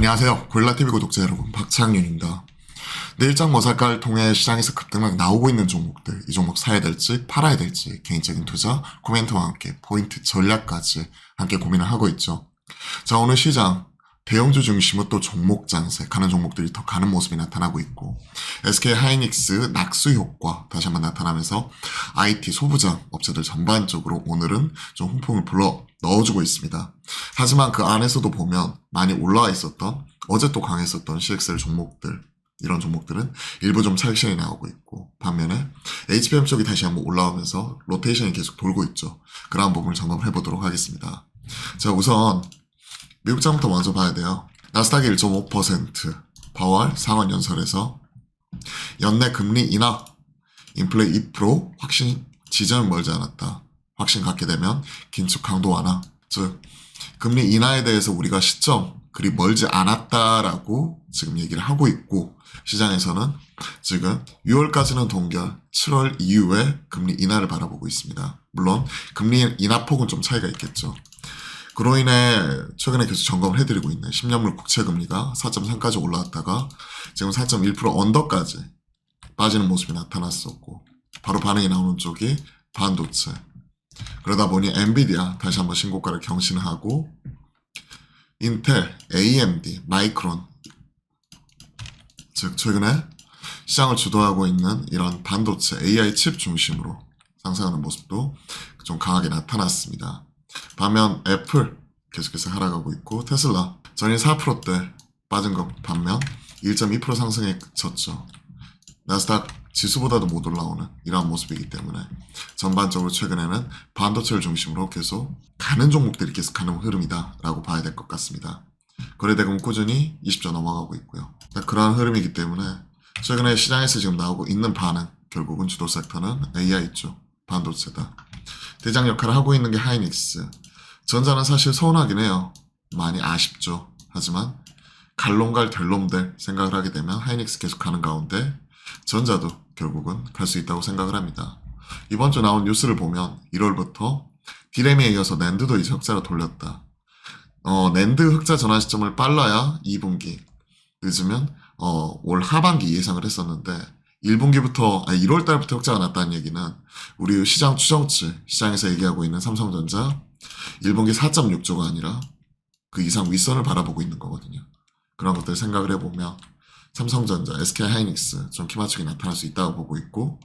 안녕하세요. 고릴라TV 구독자 여러분, 박창윤입니다. 내일장 뭐 살까를 통해 시장에서 급등락 나오고 있는 종목들, 이 종목 사야 될지 팔아야 될지 개인적인 투자, 코멘트와 함께 포인트 전략까지 함께 고민을 하고 있죠. 자, 오늘 시장 대형주 중심으로 또 종목 장세, 가는 종목들이 더 가는 모습이 나타나고 있고 SK하이닉스 낙수 효과 다시 한번 나타나면서 IT 소부장 업체들 전반적으로 오늘은 좀 훈풍을 불러 넣어주고 있습니다. 하지만 그 안에서도 보면 많이 올라와 있었던 어제 또 강했었던 CXL 종목들, 이런 종목들은 일부 좀 차익실이 나오고 있고, 반면에 HBM 쪽이 다시 한번 올라오면서 로테이션이 계속 돌고 있죠. 그러한 부분을 점검을 해보도록 하겠습니다. 자, 우선 미국장부터 먼저 봐야 돼요. 나스닥이 1.5%, 파월 상원 연설에서 연내 금리 인하, 인플레 2% 확신 지점이 멀지 않았다. 확신 갖게 되면 긴축 강도 완화, 즉 금리 인하에 대해서 우리가 시점 그리 멀지 않았다라고 지금 얘기를 하고 있고, 시장에서는 지금 6월까지는 동결, 7월 이후에 금리 인하를 바라보고 있습니다. 물론 금리 인하폭은 좀 차이가 있겠죠. 그로 인해 최근에 계속 점검을 해드리고 있는 10년물 국채금리가 4.3까지 올라왔다가 지금 4.1% 언더까지 빠지는 모습이 나타났었고, 바로 반응이 나오는 쪽이 반도체. 그러다 보니 엔비디아 다시 한번 신고가를 경신하고, 인텔, AMD, 마이크론, 즉 최근에 시장을 주도하고 있는 이런 반도체 AI 칩 중심으로 상승하는 모습도 좀 강하게 나타났습니다. 반면 애플 계속해서 하락하고 있고, 테슬라 전일 4%대 빠진 것 반면 1.2% 상승에 그쳤죠. 나스닥 지수보다도 못 올라오는 이러한 모습이기 때문에 전반적으로 최근에는 반도체를 중심으로 계속 가는 종목들이 계속 가는 흐름이다 라고 봐야 될 것 같습니다. 거래대금 꾸준히 20조 넘어가고 있고요. 그러한 흐름이기 때문에 최근에 시장에서 지금 나오고 있는 반응, 결국은 주도 섹터는 AI 쪽 반도체다. 대장 역할을 하고 있는 게 하이닉스. 전자는 사실 서운하긴 해요. 많이 아쉽죠. 하지만 갈 놈 갈 될 놈들 생각을 하게 되면 하이닉스 계속 가는 가운데 전자도 결국은 갈 수 있다고 생각을 합니다. 이번 주 나온 뉴스를 보면 1월부터 디램에 이어서 낸드도 이제 흑자로 돌렸다. 낸드 흑자 전환 시점을 빨라야 2분기, 늦으면 올 하반기 예상을 했었는데 1월 달부터 흑자가 났다는 얘기는 우리 시장 추정치, 시장에서 얘기하고 있는 삼성전자 1분기 4.6조가 아니라 그 이상 윗선을 바라보고 있는 거거든요. 그런 것들 생각을 해보면 삼성전자, SK하이닉스 좀 키맞추기 나타날 수 있다고 보고 있고,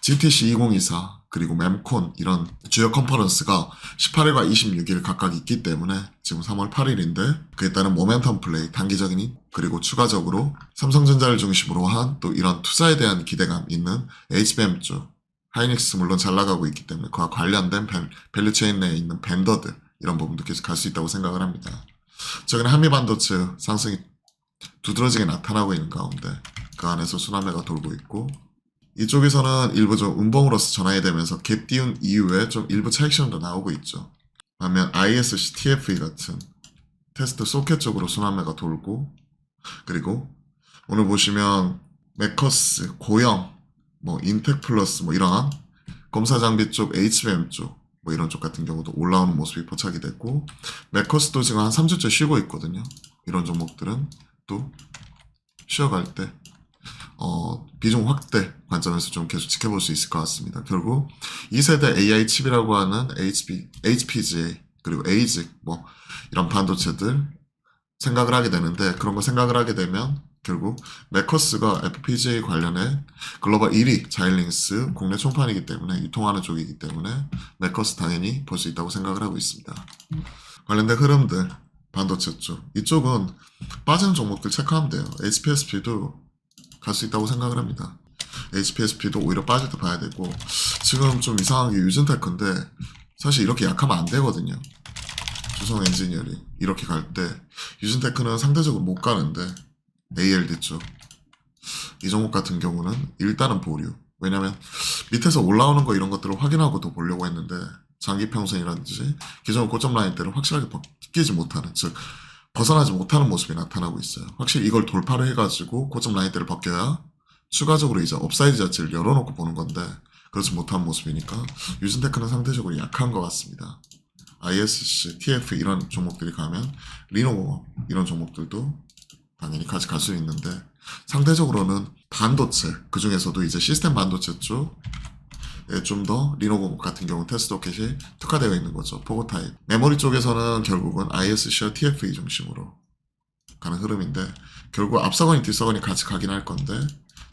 GTC 2024 그리고 mem콘 이런 주요 컨퍼런스가 18일과 26일 각각 있기 때문에 지금 3월 8일인데 그에 따른 모멘텀 플레이, 단기적인 그리고 추가적으로 삼성전자를 중심으로 한 또 이런 투자에 대한 기대감 있는 HBM 쪽, 하이닉스 물론 잘 나가고 있기 때문에 그와 관련된 밸류체인 내에 있는 벤더들, 이런 부분도 계속 갈 수 있다고 생각을 합니다. 최근에 한미반도체 상승이 두드러지게 나타나고 있는 가운데 그 안에서 순환매가 돌고 있고, 이쪽에서는 일부 좀 음봉으로서 전환이 되면서 갭 띄운 이후에 좀 일부 차익 실현도 나오고 있죠. 반면 ISC, TFE 같은 테스트 소켓 쪽으로 순환매가 돌고, 그리고 오늘 보시면 메커스, 고영, 인텍플러스 이러한 검사 장비 쪽, HBM 쪽 이런 쪽 같은 경우도 올라오는 모습이 포착이 됐고, 메커스도 지금 한 3주째 쉬고 있거든요. 이런 종목들은 또 쉬어갈 때 비중 확대 관점에서 좀 계속 지켜볼 수 있을 것 같습니다. 결국 2세대 AI 칩이라고 하는 HPGA 그리고 ASIC 이런 반도체들 생각을 하게 되는데, 그런 거 생각을 하게 되면 결국 메커스가 FPGA 관련해 글로벌 1위 자일링스 국내 총판이기 때문에, 유통하는 쪽이기 때문에 메커스 당연히 볼 수 있다고 생각을 하고 있습니다. 관련된 흐름들, 반도체 쪽, 이쪽은 빠지는 종목들 체크하면 돼요. HPSP도 갈 수 있다고 생각을 합니다. HPSP도 오히려 빠질 때 봐야 되고, 지금 좀 이상한 게 유진테크인데 사실 이렇게 약하면 안 되거든요. 주성 엔지니어링 이렇게 갈 때 유진테크는 상대적으로 못 가는데, ALD 쪽 이 종목 같은 경우는 일단은 보류. 왜냐면 밑에서 올라오는 거 이런 것들을 확인하고 더 보려고 했는데 장기 평선이라든지 기존 고점 라인대를 확실하게 벗기지 못하는, 즉 벗어나지 못하는 모습이 나타나고 있어요. 확실히 이걸 돌파를 해가지고 고점 라인대를 벗겨야 추가적으로 이제 업사이드 자체를 열어놓고 보는 건데, 그렇지 못한 모습이니까 유진테크는 상대적으로 약한 것 같습니다. ISC, TF 이런 종목들이 가면 리노공업 이런 종목들도 당연히 같이 갈 수 있는데 상대적으로는 반도체 그 중에서도 이제 시스템 반도체 쪽에 좀 더 리노버 같은 경우 테스트 오켓이 특화되어 있는 거죠. 포고 타입. 메모리 쪽에서는 결국은 ISC와 TFE 중심으로 가는 흐름인데 결국 앞서거니 뒤서거니 같이 가긴 할 건데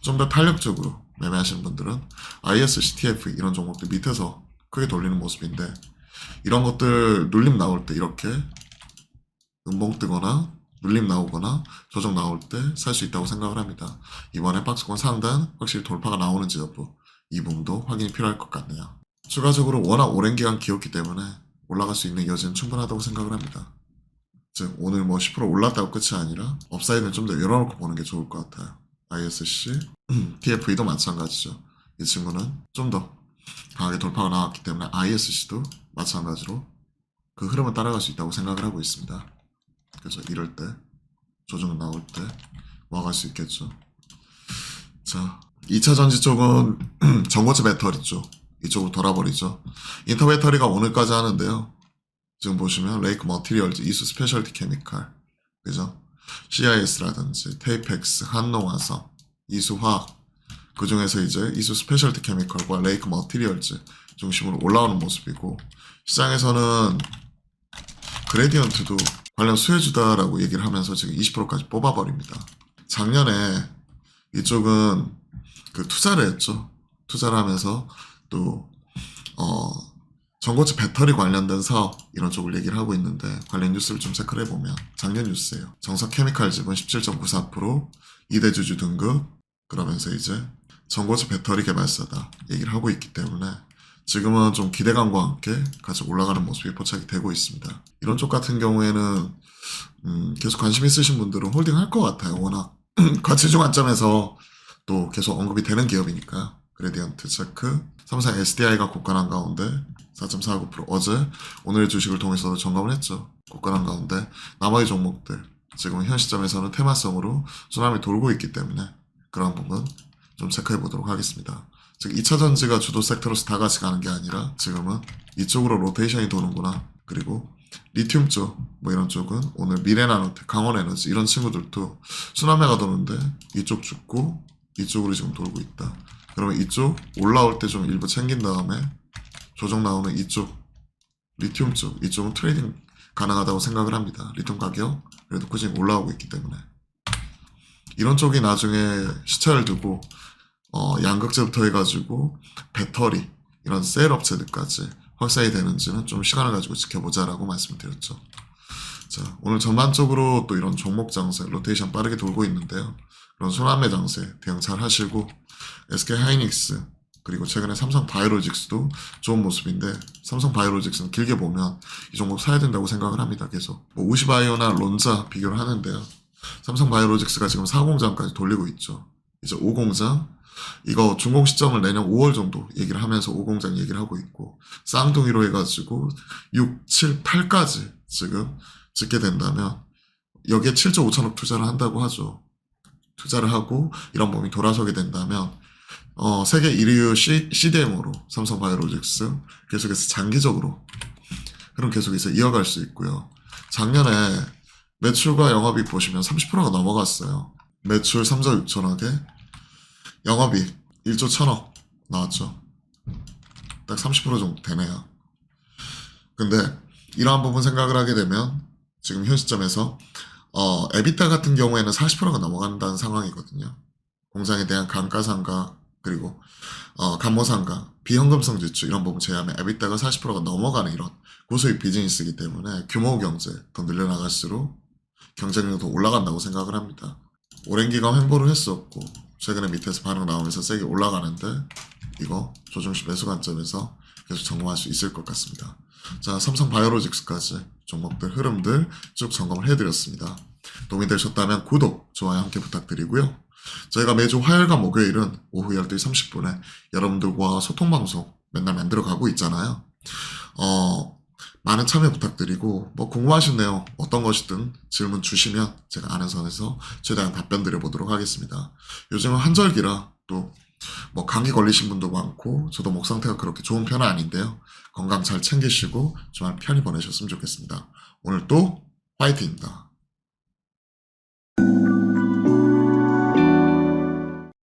좀 더 탄력적으로 매매하시는 분들은 ISC, TFE 이런 종목들 밑에서 크게 돌리는 모습인데 이런 것들 눌림 나올 때 이렇게 음봉 뜨거나 눌림 나오거나 조정 나올 때 살 수 있다고 생각을 합니다. 이번에 박스권 상단 확실히 돌파가 나오는지 여부 이 부분도 확인이 필요할 것 같네요. 추가적으로 워낙 오랜 기간 기었기 때문에 올라갈 수 있는 여지는 충분하다고 생각을 합니다. 즉 오늘 뭐 10% 올랐다고 끝이 아니라 업사이드는 좀 더 열어놓고 보는 게 좋을 것 같아요. ISC, TFE도 마찬가지죠. 이 친구는 좀 더 강하게 돌파가 나왔기 때문에 ISC도 마찬가지로 그 흐름을 따라갈 수 있다고 생각을 하고 있습니다. 그래서 이럴 때 조정 나올 때 와갈 수 있겠죠. 자, 2차 전지 쪽은 전고체 배터리 쪽 이쪽으로 돌아버리죠. 인터 배터리가 오늘까지 하는데요. 지금 보시면 레이크 머티리얼즈, 이수 스페셜티 케미칼, 그죠? CIS라든지 테이펙스, 한농화성, 이수화학 그 중에서 이제 이수 스페셜티 케미칼과 레이크 머티리얼즈 중심으로 올라오는 모습이고 시장에서는 그레디언트도 관련 수혜주다라고 얘기를 하면서 지금 20%까지 뽑아버립니다. 작년에 이쪽은 그 투자를 했죠. 투자를 하면서 또 전고체 배터리 관련된 사업 이런 쪽을 얘기를 하고 있는데 관련 뉴스를 좀 체크를 해보면 작년 뉴스예요. 정석 케미칼 지분 17.94%, 2대 주주 등급 그러면서 이제 전고체 배터리 개발사다 얘기를 하고 있기 때문에 지금은 좀 기대감과 함께 같이 올라가는 모습이 포착이 되고 있습니다. 이런 쪽 같은 경우에는 계속 관심 있으신 분들은 홀딩 할 것 같아요. 워낙 가치중 관점에서 또 계속 언급이 되는 기업이니까. 그레디언트 체크, 삼성 SDI가 고가난 가운데 4.49% 어제 오늘의 주식을 통해서 점검을 했죠. 고가난 가운데 나머지 종목들 지금 현 시점에서는 테마성으로 순환이 돌고 있기 때문에 그런 부분 좀 체크해 보도록 하겠습니다. 즉 2차 전지가 주도 섹터로서 다 같이 가는 게 아니라 지금은 이쪽으로 로테이션이 도는구나. 그리고 리튬 쪽 뭐 이런 쪽은 오늘 미래나노텍, 강원에너지 이런 친구들도 순환매가 도는데 이쪽 죽고 이쪽으로 지금 돌고 있다. 그러면 이쪽 올라올 때 좀 일부 챙긴 다음에 조정 나오는 이쪽 리튬 쪽 이쪽은 트레이딩 가능하다고 생각을 합니다. 리튬 가격 그래도 꾸준히 올라오고 있기 때문에 이런 쪽이 나중에 시차를 두고 양극재부터 해가지고 배터리 이런 셀 업체들까지 확산이 되는지는 좀 시간을 가지고 지켜보자라고 말씀을 드렸죠. 자, 오늘 전반적으로 또 이런 종목 장세 로테이션 빠르게 돌고 있는데요. 그런 순환매 장세 대응 잘 하시고 SK 하이닉스 그리고 최근에 삼성 바이오로직스도 좋은 모습인데 삼성 바이오로직스는 길게 보면 이 종목 사야 된다고 생각을 합니다. 계속 뭐 우시바이오나 론자 비교를 하는데요. 삼성 바이오로직스가 지금 4공장까지 돌리고 있죠. 이제 5공장 이거 준공 시점을 내년 5월 정도 얘기를 하면서 5공장 얘기를 하고 있고 쌍둥이로 해가지고 6, 7, 8까지 지금 짓게 된다면 여기에 7조 5천억 투자를 한다고 하죠. 투자를 하고 이런 몸이 돌아서게 된다면 세계 1위 CDMO로 삼성 바이오로직스 계속해서 장기적으로 흐름 계속해서 이어갈 수 있고요. 작년에 매출과 영업이익 보시면 30%가 넘어갔어요. 매출 3조 6천억에 영업이익 1조 1천억 나왔죠. 딱 30% 정도 되네요. 근데 이러한 부분 생각을 하게 되면 지금 현 시점에서 에비타 같은 경우에는 40%가 넘어간다는 상황이거든요. 공장에 대한 감가상각 그리고 감모상각, 비현금성 지출 이런 부분 제외하면 에비타가 40%가 넘어가는 이런 고수익 비즈니스이기 때문에 규모 경제 더 늘려나갈수록 경쟁력도 올라간다고 생각을 합니다. 오랜 기간 횡보를 했었고 최근에 밑에서 반응 나오면서 세게 올라가는데 이거 조정시 매수 관점에서 계속 점검할 수 있을 것 같습니다. 자, 삼성 바이오로직스까지 종목들 흐름들 쭉 점검을 해드렸습니다. 도움이 되셨다면 구독, 좋아요 함께 부탁드리고요. 저희가 매주 화요일과 목요일은 오후 12시 30분에 여러분들과 소통방송 맨날 만들어가고 있잖아요. 많은 참여 부탁드리고 뭐 궁금하신 내용 어떤 것이든 질문 주시면 제가 아는 선에서 최대한 답변 드려보도록 하겠습니다. 요즘은 한절기라 또 뭐 감기 걸리신 분도 많고 저도 목 상태가 그렇게 좋은 편은 아닌데요. 건강 잘 챙기시고 주말 편히 보내셨으면 좋겠습니다. 오늘 또 화이팅입니다.